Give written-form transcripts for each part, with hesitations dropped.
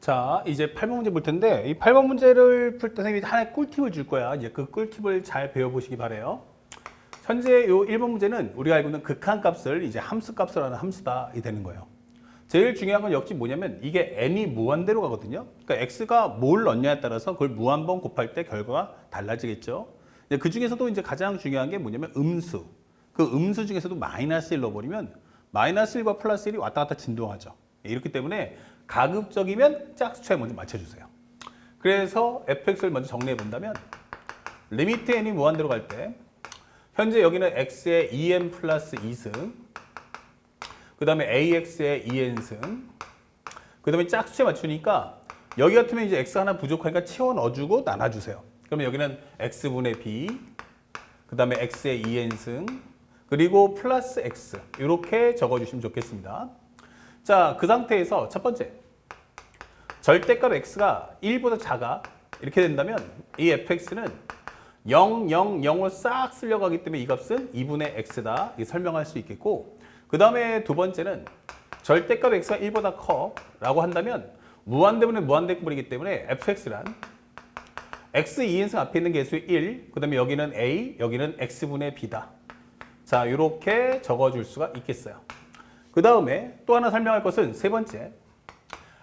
자, 이제 8번 문제 볼 텐데, 이 8번 문제를 풀 때 선생님이 하나의 꿀팁을 줄 거야. 이제 그 꿀팁을 잘 배워보시기 바래요. 현재 요 1번 문제는 우리가 알고 있는 극한값을 이제 함수값을 하는 함수다. 이 되는 거예요. 제일 중요한 건 역시 뭐냐면 이게 n이 무한대로 가거든요. 그러니까 x가 뭘 넣냐에 따라서 그걸 무한번 곱할 때 결과가 달라지겠죠. 그 중에서도 이제 가장 중요한 게 뭐냐면 음수. 그 음수 중에서도 마이너스 1 넣어버리면 마이너스 1과 플러스 1이 왔다 갔다 진동하죠. 이렇기 때문에 가급적이면 짝수차에 먼저 맞춰주세요. 그래서 fx를 먼저 정리해 본다면 리미트 n이 무한대로 갈 때 현재 여기는 x의 2n 플러스 2승, 그 다음에 ax의 2n승, 그 다음에 짝수에 맞추니까 여기 같으면 이제 x 하나 부족하니까 채워 넣어주고 나눠주세요. 그러면 여기는 x분의 b, 그 다음에 x의 2n승, 그리고 플러스 x 이렇게 적어주시면 좋겠습니다. 자, 그 상태에서 첫 번째 절대값 x가 1보다 작아 이렇게 된다면 이 fx는 0, 0, 0을 싹 쓸려가기 때문에 이 값은 2분의 x다 이렇게 설명할 수 있겠고, 그 다음에 두 번째는 절대값 x가 1보다 커 라고 한다면 무한대분의 무한대급이기 때문에 fx란 x 2n승 앞에 있는 개수 1, 그 다음에 여기는 a, 여기는 x분의 b다. 자, 이렇게 적어줄 수가 있겠어요. 그 다음에 또 하나 설명할 것은 세 번째,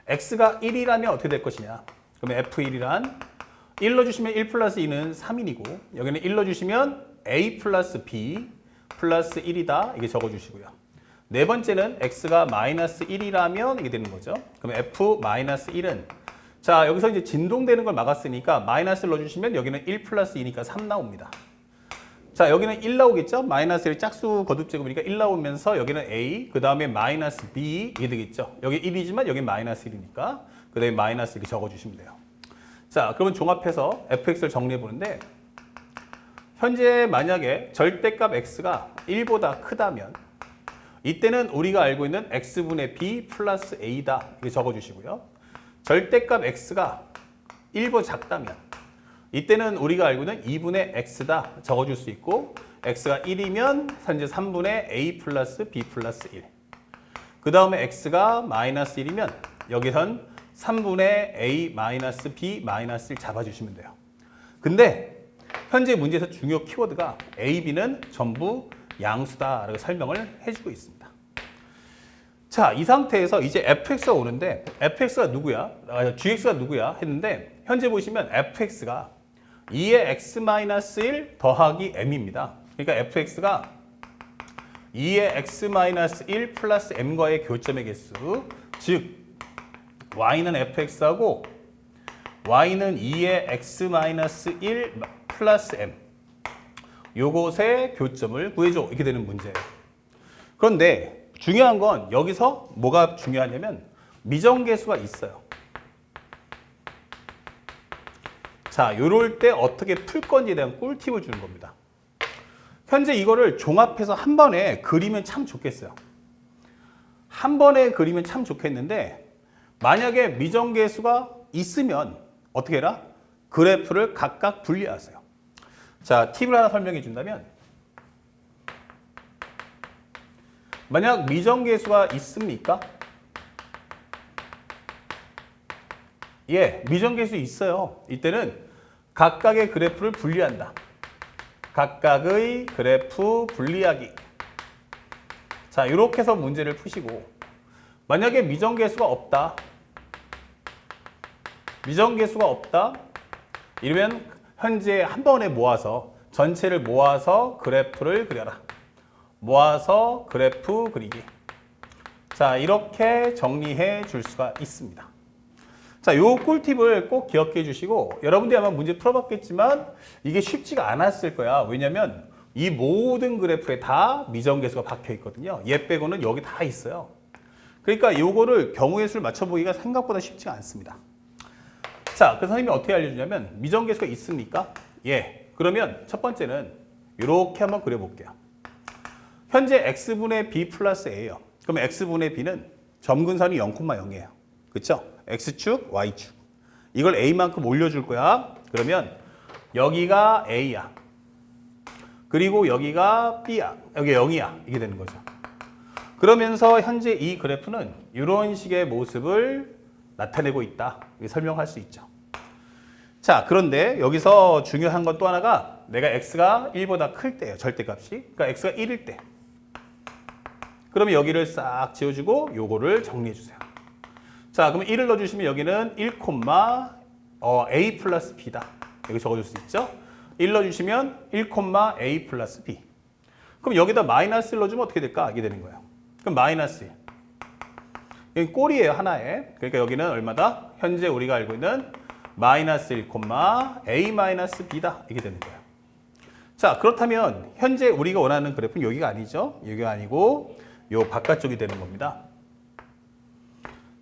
x가 1이라면 어떻게 될 것이냐. 그러면 f1이란 1 넣어주시면 1 플러스 2는 3인이고 여기는 1 넣어주시면 a 플러스 b 플러스 1이다 이게 적어주시고요. 네 번째는 x가 마이너스 1이라면 이게 되는 거죠. 그러면 f 마이너스 1은 자, 여기서 이제 진동되는 걸 막았으니까 마이너스를 넣어주시면 여기는 1 플러스 2니까 3 나옵니다. 자, 여기는 1 나오겠죠? 마이너스 1 짝수 거듭제곱이니까 1 나오면서 여기는 a, 그 다음에 마이너스 b 이게 되겠죠? 여기 1이지만 여기 마이너스 1이니까 그 다음에 마이너스 이렇게 적어주시면 돼요. 자, 그러면 종합해서 fx를 정리해 보는데 현재 만약에 절대값 x가 1보다 크다면 이때는 우리가 알고 있는 x분의 b 플러스 a다 이렇게 적어주시고요. 절대값 x가 1보다 작다면 이때는 우리가 알고 있는 2분의 x다 적어줄 수 있고, x가 1이면 현재 3분의 a 플러스 b 플러스 1. 그 다음에 x가 마이너스 1이면 여기선 3분의 a 마이너스 b 마이너스 1 잡아주시면 돼요. 근데 현재 문제에서 중요 키워드가 a, b는 전부 양수다라고 설명을 해주고 있습니다. 자, 이 상태에서 이제 fx가 오는데 fx가 누구야? gx가 누구야? 했는데 현재 보시면 fx가 2의 x-1 더하기 m입니다. 그러니까 fx가 2의 x-1 플러스 m과의 교점의 개수, 즉 y는 fx하고 y는 2의 x-1 플러스 m 요것의 교점을 구해줘 이렇게 되는 문제예요. 그런데 중요한 건 여기서 뭐가 중요하냐면 미정계수가 있어요. 자, 요럴 때 어떻게 풀 건지에 대한 꿀팁을 주는 겁니다. 현재 이거를 종합해서 한 번에 그리면 참 좋겠어요. 한 번에 그리면 참 좋겠는데 만약에 미정계수가 있으면 어떻게 해라? 그래프를 각각 분리하세요. 자, 팁을 하나 설명해 준다면 만약 미정계수가 있습니까? 예, 미정계수 있어요. 이때는 각각의 그래프를 분리한다. 각각의 그래프 분리하기. 자, 이렇게 해서 문제를 푸시고 만약에 미정계수가 없다. 미정계수가 없다. 이러면 현재 한 번에 모아서 전체를 모아서 그래프를 그려라. 모아서 그래프 그리기. 자, 이렇게 정리해 줄 수가 있습니다. 자, 요 꿀팁을 꼭 기억해 주시고 여러분들이 아마 문제 풀어봤겠지만 이게 쉽지가 않았을 거야. 왜냐면 이 모든 그래프에 다 미정계수가 박혀 있거든요. 얘 빼고는 여기 다 있어요. 그러니까 요거를 경우의 수를 맞춰보기가 생각보다 쉽지가 않습니다. 자, 그래서 선생님이 어떻게 알려주냐면 미정계수가 있습니까? 예. 그러면 첫 번째는 이렇게 한번 그려볼게요. 현재 x분의 b 플러스 a예요. 그러면 x분의 b는 점근선이 0,0이에요. 그렇죠? x축, y축. 이걸 a만큼 올려줄 거야. 그러면 여기가 a야. 그리고 여기가 b야. 여기 0이야. 이게 되는 거죠. 그러면서 현재 이 그래프는 이런 식의 모습을 나타내고 있다. 이렇게 설명할 수 있죠. 자, 그런데 여기서 중요한 건 또 하나가 내가 x가 1보다 클 때예요. 절대값이. 그러니까 x가 1일 때. 그러면 여기를 싹 지워주고 요거를 정리해 주세요. 자, 그러면 1을 넣어주시면 여기는 1, a 플러스 b다. 여기 적어줄 수 있죠. 1 넣어주시면 1, a 플러스 b. 그럼 여기다 마이너스를 넣어주면 어떻게 될까? 이게 되는 거예요. 그럼 마이너스 1. 여기 꼴이에요, 하나에. 그러니까 여기는 얼마다? 현재 우리가 알고 있는 마이너스 1, a 마이너스 b다. 이게 되는 거예요. 자, 그렇다면 현재 우리가 원하는 그래프는 여기가 아니죠. 여기가 아니고 요 바깥쪽이 되는 겁니다.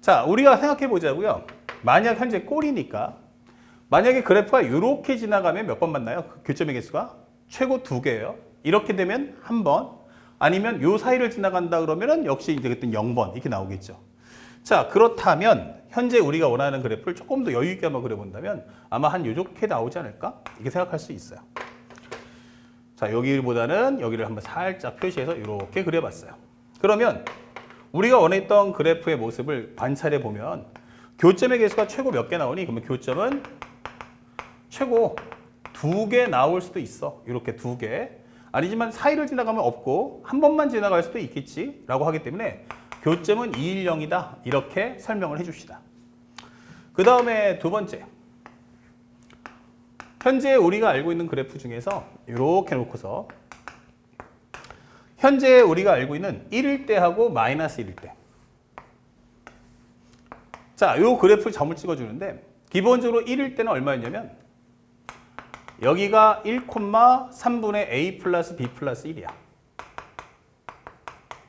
자, 우리가 생각해 보자고요. 만약 현재 꼴이니까 만약에 그래프가 이렇게 지나가면 몇 번 만나요? 교점의 개수가 최고 2개예요. 이렇게 되면 한 번, 아니면 요 사이를 지나간다 그러면은 역시 이제 그때 0번 이렇게 나오겠죠. 자, 그렇다면 현재 우리가 원하는 그래프를 조금 더 여유 있게 한번 그려본다면 아마 한 요렇게 나오지 않을까? 이렇게 생각할 수 있어요. 자, 여기보다는 여기를 한번 살짝 표시해서 이렇게 그려봤어요. 그러면 우리가 원했던 그래프의 모습을 관찰해 보면 교점의 개수가 최고 몇 개 나오니? 그러면 교점은 최고 2개 나올 수도 있어. 이렇게 2개. 아니지만 사이를 지나가면 없고 한 번만 지나갈 수도 있겠지 라고 하기 때문에 교점은 2, 1, 0이다. 이렇게 설명을 해줍시다. 그 다음에 두 번째. 현재 우리가 알고 있는 그래프 중에서 이렇게 놓고서 현재 우리가 알고 있는 1일 때하고 마이너스 1일 때. 자, 요 그래프 점을 찍어주는데 기본적으로 1일 때는 얼마였냐면 여기가 1, 3분의 a 플러스 b 플러스 1이야.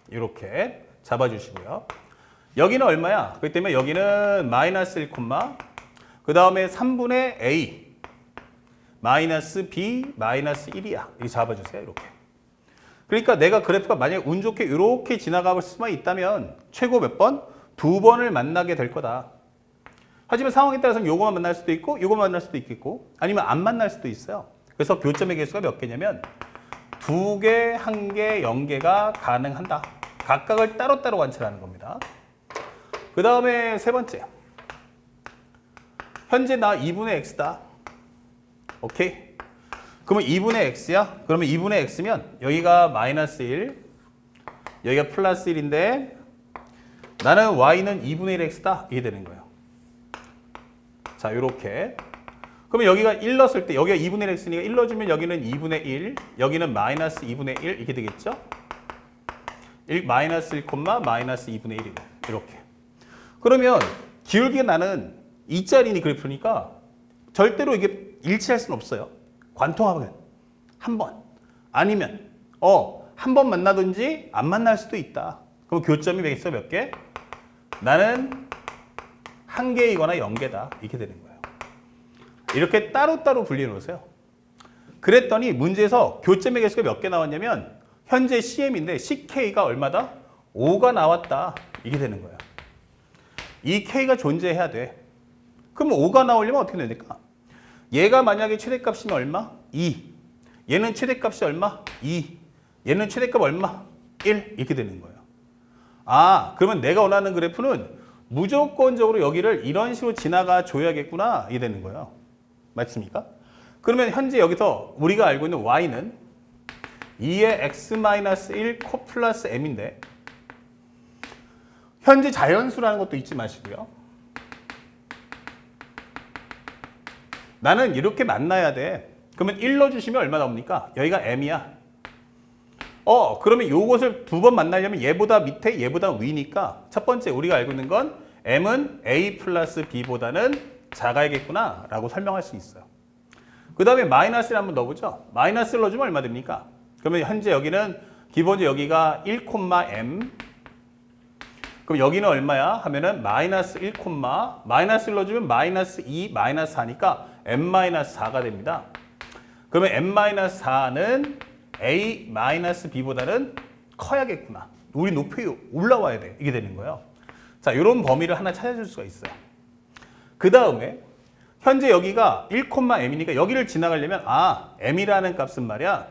이렇게 잡아주시고요. 여기는 얼마야? 그렇기 때문에 여기는 마이너스 1, 그 다음에 3분의 a 마이너스 b 마이너스 1이야. 이렇게 잡아주세요. 이렇게. 그러니까 내가 그래프가 만약에 운 좋게 이렇게 지나갈 수만 있다면 최고 몇 번? 2번을 만나게 될 거다. 하지만 상황에 따라서는 요거만 만날 수도 있고 요거만 만날 수도 있겠고 아니면 안 만날 수도 있어요. 그래서 교점의 개수가 몇 개냐면 2개, 1개, 0개가 가능한다. 각각을 따로따로 관찰하는 겁니다. 그 다음에 세 번째. 현재 나 2분의 x다. 오케이? 그러면 2분의 x야? 그러면 2분의 x면 여기가 마이너스 1, 여기가 플러스 1인데 나는 y는 2분의 1 x다. 이게 되는 거예요. 자, 요렇게. 그러면 여기가 1 넣었을 때 여기가 2분의 1 x니까 1 넣어주면 여기는 2분의 1, 여기는 마이너스 2분의 1 이렇게 되겠죠? 마이너스 1, 마이너스 2분의 1이고 이렇게. 그러면 기울기가 나는 2짜리니 그래프니까 절대로 이게 일치할 수는 없어요. 관통하면 한 번 아니면 한 번 만나든지 안 만날 수도 있다. 그럼 교점이 되겠어 몇 개? 나는 1개이거나 0개다. 이렇게 되는 거예요. 이렇게 따로따로 분리해 놓으세요. 그랬더니 문제에서 교점의 개수가 몇 개 나왔냐면 현재 CM인데 CK가 얼마다? 5가 나왔다. 이게 되는 거예요. 이 K가 존재해야 돼. 그럼 5가 나오려면 어떻게 됩니까? 얘가 만약에 최대값이면 얼마? 2. 얘는 최대값이 얼마? 2. 얘는 최대값 얼마? 1. 이렇게 되는 거예요. 아, 그러면 내가 원하는 그래프는 무조건적으로 여기를 이런 식으로 지나가 줘야겠구나. 이게 되는 거예요. 맞습니까? 그러면 현재 여기서 우리가 알고 있는 y는 2의 x-1 코 플러스 m인데 현재 자연수라는 것도 잊지 마시고요. 나는 이렇게 만나야 돼. 그러면 1 넣어주시면 얼마 나옵니까? 여기가 m이야. 그러면 요것을 두 번 만나려면 얘보다 밑에 얘보다 위니까 첫 번째 우리가 알고 있는 건 m은 a 플러스 b보다는 작아야겠구나 라고 설명할 수 있어요. 그 다음에 마이너스를 한번 넣어보죠. 마이너스를 넣어주면 얼마 됩니까? 그러면 현재 여기는 기본적으로 여기가 1, m 그럼 여기는 얼마야? 하면은 마이너스 1, 마이너스를 넣어주면 마이너스 2, 마이너스 4니까 m-4가 됩니다. 그러면 m-4는 a-b보다는 커야겠구나. 우리 높이 올라와야 돼. 이게 되는 거예요. 자, 이런 범위를 하나 찾아줄 수가 있어요. 그 다음에 현재 여기가 1, m이니까 여기를 지나가려면 m이라는 값은 말이야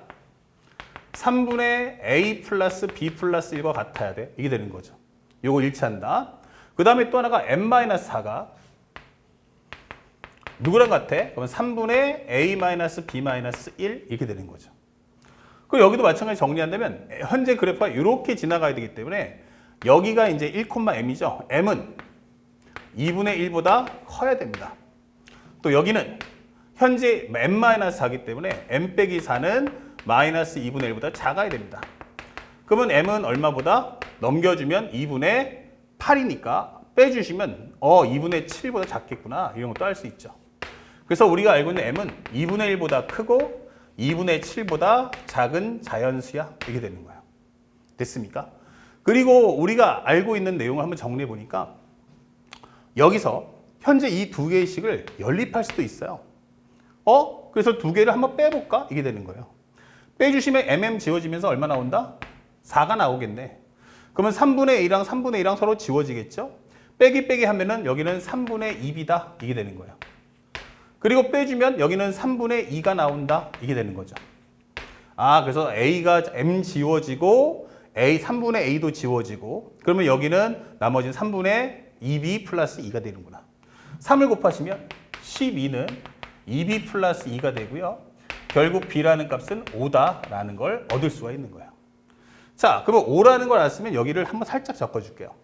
3분의 a 플러스 b 플러스 1과 같아야 돼. 이게 되는 거죠. 요거 일치한다. 그 다음에 또 하나가 m-4가 누구랑 같아? 그러면 3분의 a-b-1 이렇게 되는 거죠. 그리고 여기도 마찬가지 정리한다면 현재 그래프가 이렇게 지나가야 되기 때문에 여기가 이제 1,m이죠. m은 2분의 1보다 커야 됩니다. 또 여기는 현재 m-4이기 때문에 m 빼기 4는 마이너스 2분의 1보다 작아야 됩니다. 그러면 m은 얼마보다 넘겨주면 2분의 8이니까 빼주시면 2분의 7보다 작겠구나 이런 것도 알 수 있죠. 그래서 우리가 알고 있는 m은 2분의 1보다 크고 2분의 7보다 작은 자연수야 이렇게 되는 거예요. 됐습니까? 그리고 우리가 알고 있는 내용을 한번 정리해 보니까 여기서 현재 이 두 개의 식을 연립할 수도 있어요. 그래서 두 개를 한번 빼볼까? 이게 되는 거예요. 빼주시면 mm 지워지면서 얼마 나온다? 4가 나오겠네. 그러면 3분의 2랑 3분의 2랑 서로 지워지겠죠? 빼기 하면은 여기는 3분의 2이다. 이게 되는 거예요. 그리고 빼주면 여기는 3분의 2가 나온다. 이게 되는 거죠. 그래서 a가 m 지워지고 3분의 a도 지워지고 그러면 여기는 나머지는 3분의 2b 플러스 2가 되는구나. 3을 곱하시면 12는 2b 플러스 2가 되고요. 결국 b라는 값은 5다라는 걸 얻을 수가 있는 거예요. 자, 그러면 5라는 걸 알았으면 여기를 한번 살짝 적어줄게요.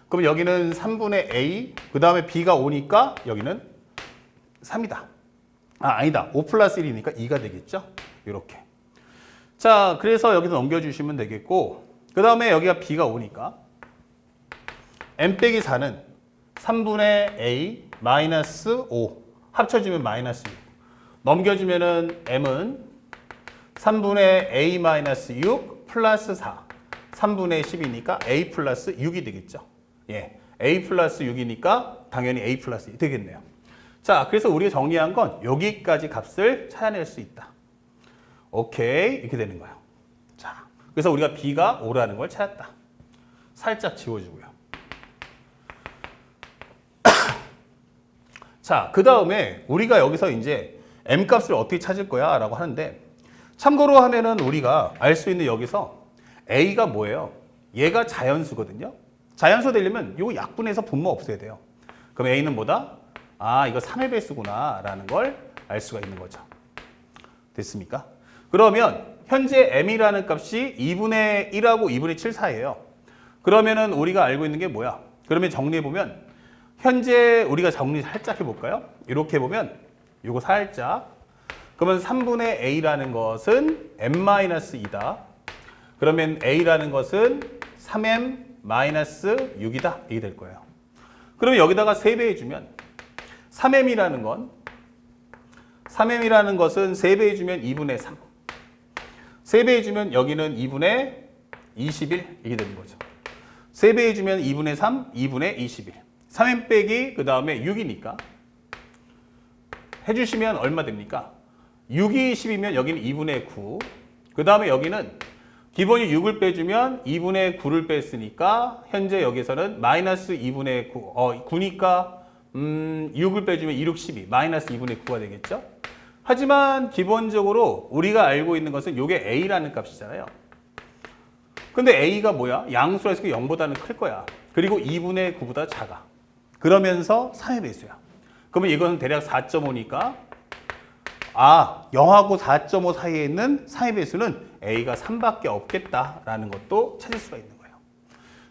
그럼 여기는 3분의 a, 그 다음에 b가 5니까 여기는 3이다. 아니다. 5 플러스 1이니까 2가 되겠죠? 이렇게. 자, 그래서 여기서 넘겨주시면 되겠고 그 다음에 여기가 b가 5니까 m 빼기 4는 3분의 a 마이너스 5 합쳐주면 마이너스 6 넘겨주면은 m은 3분의 a 마이너스 6 플러스 4 3분의 10이니까 a 플러스 6이 되겠죠. 예, a 플러스 6이니까 당연히 a 플러스 2 되겠네요. 자, 그래서 우리가 정리한 건 여기까지 값을 찾아낼 수 있다. 오케이, 이렇게 되는 거예요. 자, 그래서 우리가 b가 5라는 걸 찾았다. 살짝 지워주고요. 자, 그 다음에 우리가 여기서 이제 m 값을 어떻게 찾을 거야? 라고 하는데 참고로 하면은 우리가 알 수 있는 여기서 a가 뭐예요? 얘가 자연수거든요. 자연수 되려면 요 약분해서 분모 없애야 돼요. 그럼 a는 뭐다? 이거 3의 배수구나 라는 걸 알 수가 있는 거죠. 됐습니까? 그러면 현재 m이라는 값이 2분의 1하고 2분의 7 사이예요. 그러면은 우리가 알고 있는 게 뭐야? 그러면 정리해보면 현재 우리가 정리 살짝 해볼까요? 이렇게 보면 요거 살짝 그러면 3분의 a라는 것은 m-2다. 그러면 a라는 것은 3m-6이다. 이게 될 거예요. 그러면 여기다가 3배 해주면 3m이라는 것은 3배 해주면 2분의 3. 3배 해주면 여기는 2분의 21 이게 되는 거죠. 3배 해주면 2분의 3, 2분의 21. 3m 빼기 그 다음에 6이니까 해주시면 얼마 됩니까? 6이 10이면 여기는 2분의 9. 그 다음에 여기는 기본이 6을 빼주면 2분의 9를 뺐으니까 현재 여기서는 마이너스 2분의 9. 9니까 6을 빼주면 2, 6, 12. 마이너스 2분의 9가 되겠죠? 하지만 기본적으로 우리가 알고 있는 것은 이게 a라는 값이잖아요. 근데 a가 뭐야? 양수라서 0보다는 클 거야. 그리고 2분의 9보다 작아. 그러면서 3의 배수야. 그러면 이건 대략 4.5니까 0하고 4.5 사이에 있는 3의 배수는 a가 3밖에 없겠다라는 것도 찾을 수가 있는 거예요.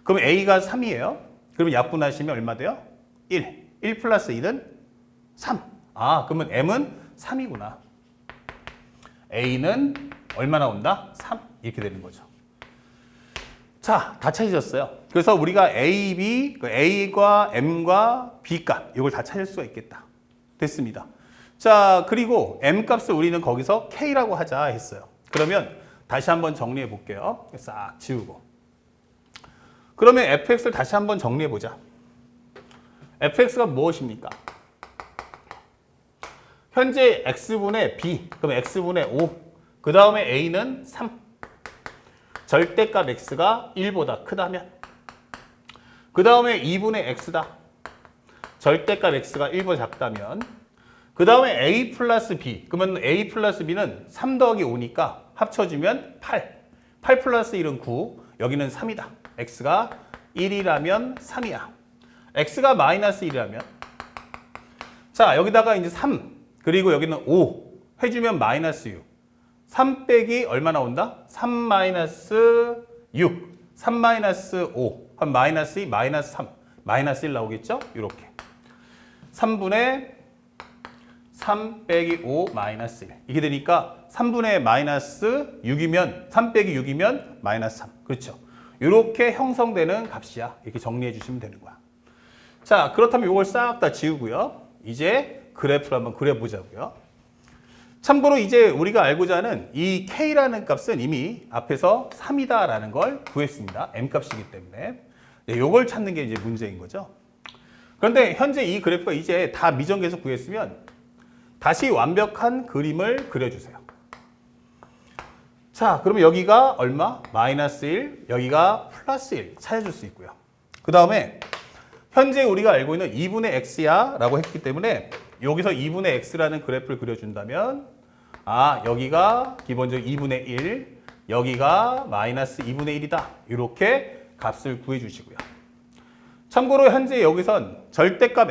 그럼 a가 3이에요. 그러면 약분하시면 얼마 돼요? 1. 1 플러스 1은 3. 그러면 m은 3이구나. a는 얼마 나온다? 3. 이렇게 되는 거죠. 자, 다 찾으셨어요. 그래서 우리가 A, B, A과 M과 B 값 이걸 다 찾을 수가 있겠다. 됐습니다. 자, 그리고 M 값을 우리는 거기서 K라고 하자 했어요. 그러면 다시 한번 정리해 볼게요. 싹 지우고. 그러면 fx를 다시 한번 정리해 보자. fx가 무엇입니까? 현재 x분의 b, 그럼 x분의 5. 그 다음에 a는 3. 절대값 x가 1보다 크다면 그 다음에 2분의 x다. 절대값 x가 1보다 작다면 그 다음에 a 플러스 b. 그러면 a 플러스 b는 3 더하기 5니까 합쳐주면 8. 8 플러스 1은 9. 여기는 3이다. x가 1이라면 3이야. x가 마이너스 1이라면 자, 여기다가 이제 3, 그리고 여기는 5 해주면 마이너스 6. 3 빼기 얼마 나온다? 3 마이너스 6, 3 마이너스 5, 한 마이너스 2, 마이너스 3, 마이너스 1 나오겠죠? 이렇게. 3분의 3 빼기 5 마이너스 1. 이게 되니까 3분의 마이너스 6이면, 3 빼기 6이면 마이너스 3. 그렇죠? 이렇게 형성되는 값이야. 이렇게 정리해 주시면 되는 거야. 자, 그렇다면 이걸 싹 다 지우고요. 이제 그래프를 한번 그려보자고요. 참고로 이제 우리가 알고자 하는 이 K라는 값은 이미 앞에서 3이다라는 걸 구했습니다. M값이기 때문에. 네, 이걸 찾는 게 이제 문제인 거죠. 그런데 현재 이 그래프가 이제 다 미정계에서 구했으면 다시 완벽한 그림을 그려주세요. 자, 그러면 여기가 얼마? 마이너스 1, 여기가 플러스 1 찾아줄 수 있고요. 그 다음에 현재 우리가 알고 있는 2분의 x야 라고 했기 때문에 여기서 2분의 x라는 그래프를 그려준다면 여기가 기본적으로 2분의 1, 여기가 마이너스 2분의 1이다. 이렇게 값을 구해주시고요. 참고로 현재 여기선 절대값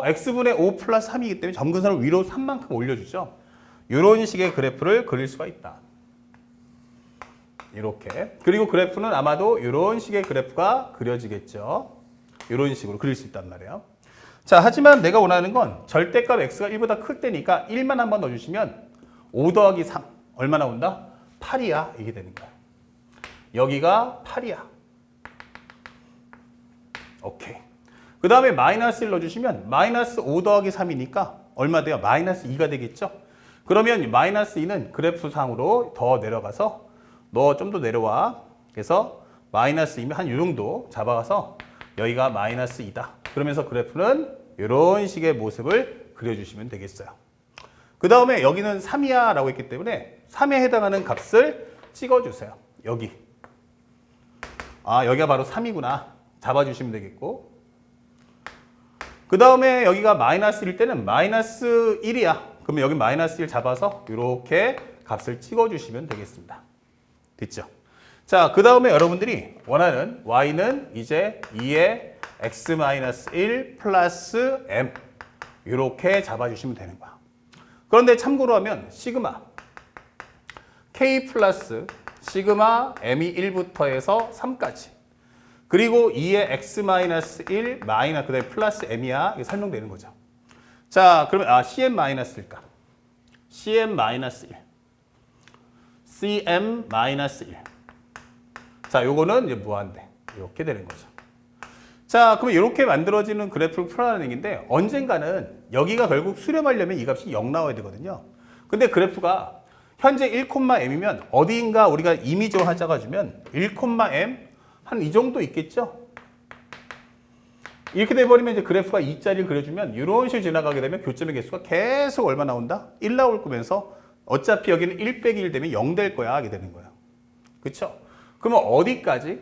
x분의 5 플러스 3이기 때문에 점근선을 위로 3만큼 올려주죠. 이런 식의 그래프를 그릴 수가 있다. 이렇게. 그리고 그래프는 아마도 이런 식의 그래프가 그려지겠죠. 이런 식으로 그릴 수 있단 말이에요. 자, 하지만 내가 원하는 건 절대값 x가 1보다 클 때니까 1만 한번 넣어주시면 5 더하기 3 얼마 나온다? 8이야. 이게 되는 거야. 여기가 8이야. 오케이. 그 다음에 마이너스 1 넣어주시면 마이너스 5 더하기 3이니까 얼마 돼요? 마이너스 2가 되겠죠? 그러면 마이너스 2는 그래프상으로 더 내려가서 너 좀 더 내려와. 그래서 마이너스 2면 한 이 정도 잡아가서 여기가 마이너스 2다. 그러면서 그래프는 이런 식의 모습을 그려주시면 되겠어요. 그 다음에 여기는 3이야 라고 했기 때문에 3에 해당하는 값을 찍어주세요. 여기. 여기가 바로 3이구나. 잡아주시면 되겠고. 그 다음에 여기가 마이너스 1일 때는 마이너스 1이야. 그러면 여기 마이너스 1 잡아서 이렇게 값을 찍어주시면 되겠습니다. 됐죠? 자, 그 다음에 여러분들이 원하는 y는 이제 2의 x-1 플러스 m 이렇게 잡아주시면 되는 거야. 그런데 참고로 하면 시그마 k 플러스 시그마 m이 1부터 해서 3까지 그리고 2의 x-1 마이너스 그다음에 플러스 m이야. 이게 설명되는 거죠. 자, 그러면 cm-1일까? cm-1 cm-1 자, 요거는 이제 무한대. 이렇게 되는 거죠. 자, 그러면 이렇게 만들어지는 그래프를 풀어내는 얘기인데 언젠가는 여기가 결국 수렴하려면 이 값이 0 나와야 되거든요. 근데 그래프가 현재 1,m이면 어디인가 우리가 이미지로 찾아가주면 1,m 한 이 정도 있겠죠? 이렇게 돼버리면 이제 그래프가 2자리를 그려주면 이런 식으로 지나가게 되면 교점의 개수가 계속 얼마 나온다? 1 나올 거면서 어차피 여기는 1 빼기 1 되면 0 될 거야 하게 되는 거예요. 그쵸? 그러면 어디까지?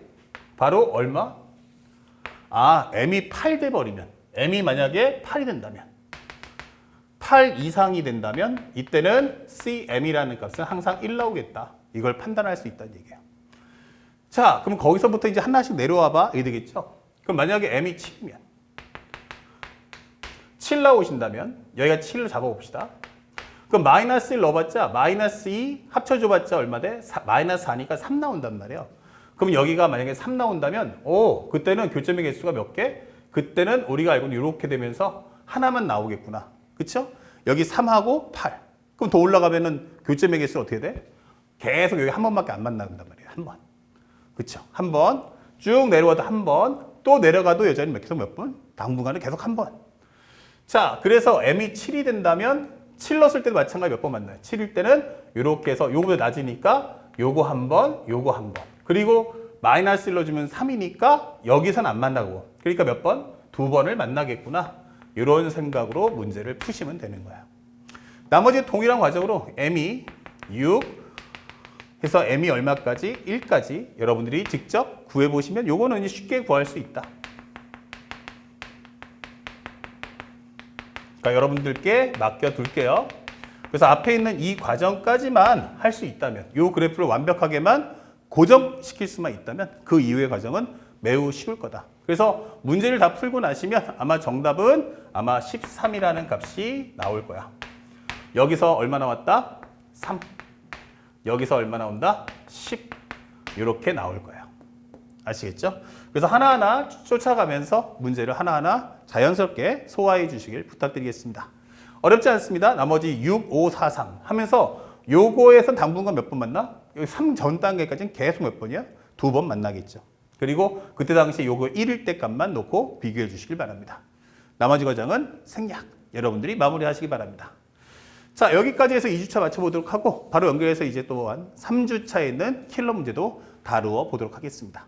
바로 얼마? m이 8 돼버리면 m이 만약에 8이 된다면 8 이상이 된다면 이때는 cm이라는 값은 항상 1 나오겠다. 이걸 판단할 수 있다는 얘기예요. 자, 그럼 거기서부터 이제 하나씩 내려와 봐. 이게 되겠죠? 그럼 만약에 m이 7이면 7 나오신다면 여기가 7을 잡아봅시다. 그럼 마이너스 1 넣어봤자 마이너스 2 합쳐줘봤자 얼마 돼? 마이너스 4니까 3 나온단 말이에요. 그럼 여기가 만약에 3 나온다면 그때는 교점의 개수가 몇 개? 그때는 우리가 알고 있는 이렇게 되면서 하나만 나오겠구나. 그쵸? 여기 3하고 8. 그럼 더 올라가면은 교점의 개수는 어떻게 돼? 계속 여기 한 번밖에 안 만난단 말이에요. 한 번. 그쵸? 한 번. 쭉 내려와도 한 번. 또 내려가도 여전히 계속 몇 번? 당분간은 계속 한 번. 자, 그래서 m이 7이 된다면 7 넣었을 때도 마찬가지 몇 번 만나요. 7일 때는 이렇게 해서 요거보다 낮으니까 요거 한 번, 요거 한 번. 그리고 마이너스 1 넣어주면 3이니까 여기선 안 만나고. 그러니까 몇 번? 2번을 만나겠구나. 이런 생각으로 문제를 푸시면 되는 거야. 나머지 동일한 과정으로 m이 6 해서 m이 얼마까지? 1까지 여러분들이 직접 구해보시면 요거는 이제 쉽게 구할 수 있다. 그러니까 여러분들께 맡겨둘게요. 그래서 앞에 있는 이 과정까지만 할 수 있다면 이 그래프를 완벽하게만 고정시킬 수만 있다면 그 이후의 과정은 매우 쉬울 거다. 그래서 문제를 다 풀고 나시면 아마 정답은 아마 13이라는 값이 나올 거야. 여기서 얼마 나왔다? 3. 여기서 얼마 나온다? 10. 이렇게 나올 거예요. 아시겠죠? 그래서 하나하나 쫓아가면서 문제를 하나하나 자연스럽게 소화해 주시길 부탁드리겠습니다. 어렵지 않습니다. 나머지 6, 5, 4, 3 하면서 요거에서 당분간 몇 번 만나? 여기 3 전 단계까지는 계속 몇 번이야? 2번 만나겠죠. 그리고 그때 당시에 요거 1일 때 값만 놓고 비교해 주시길 바랍니다. 나머지 과정은 생략. 여러분들이 마무리하시기 바랍니다. 자, 여기까지 해서 2주차 마쳐보도록 하고 바로 연결해서 이제 또한 3주차에 있는 킬러 문제도 다루어 보도록 하겠습니다.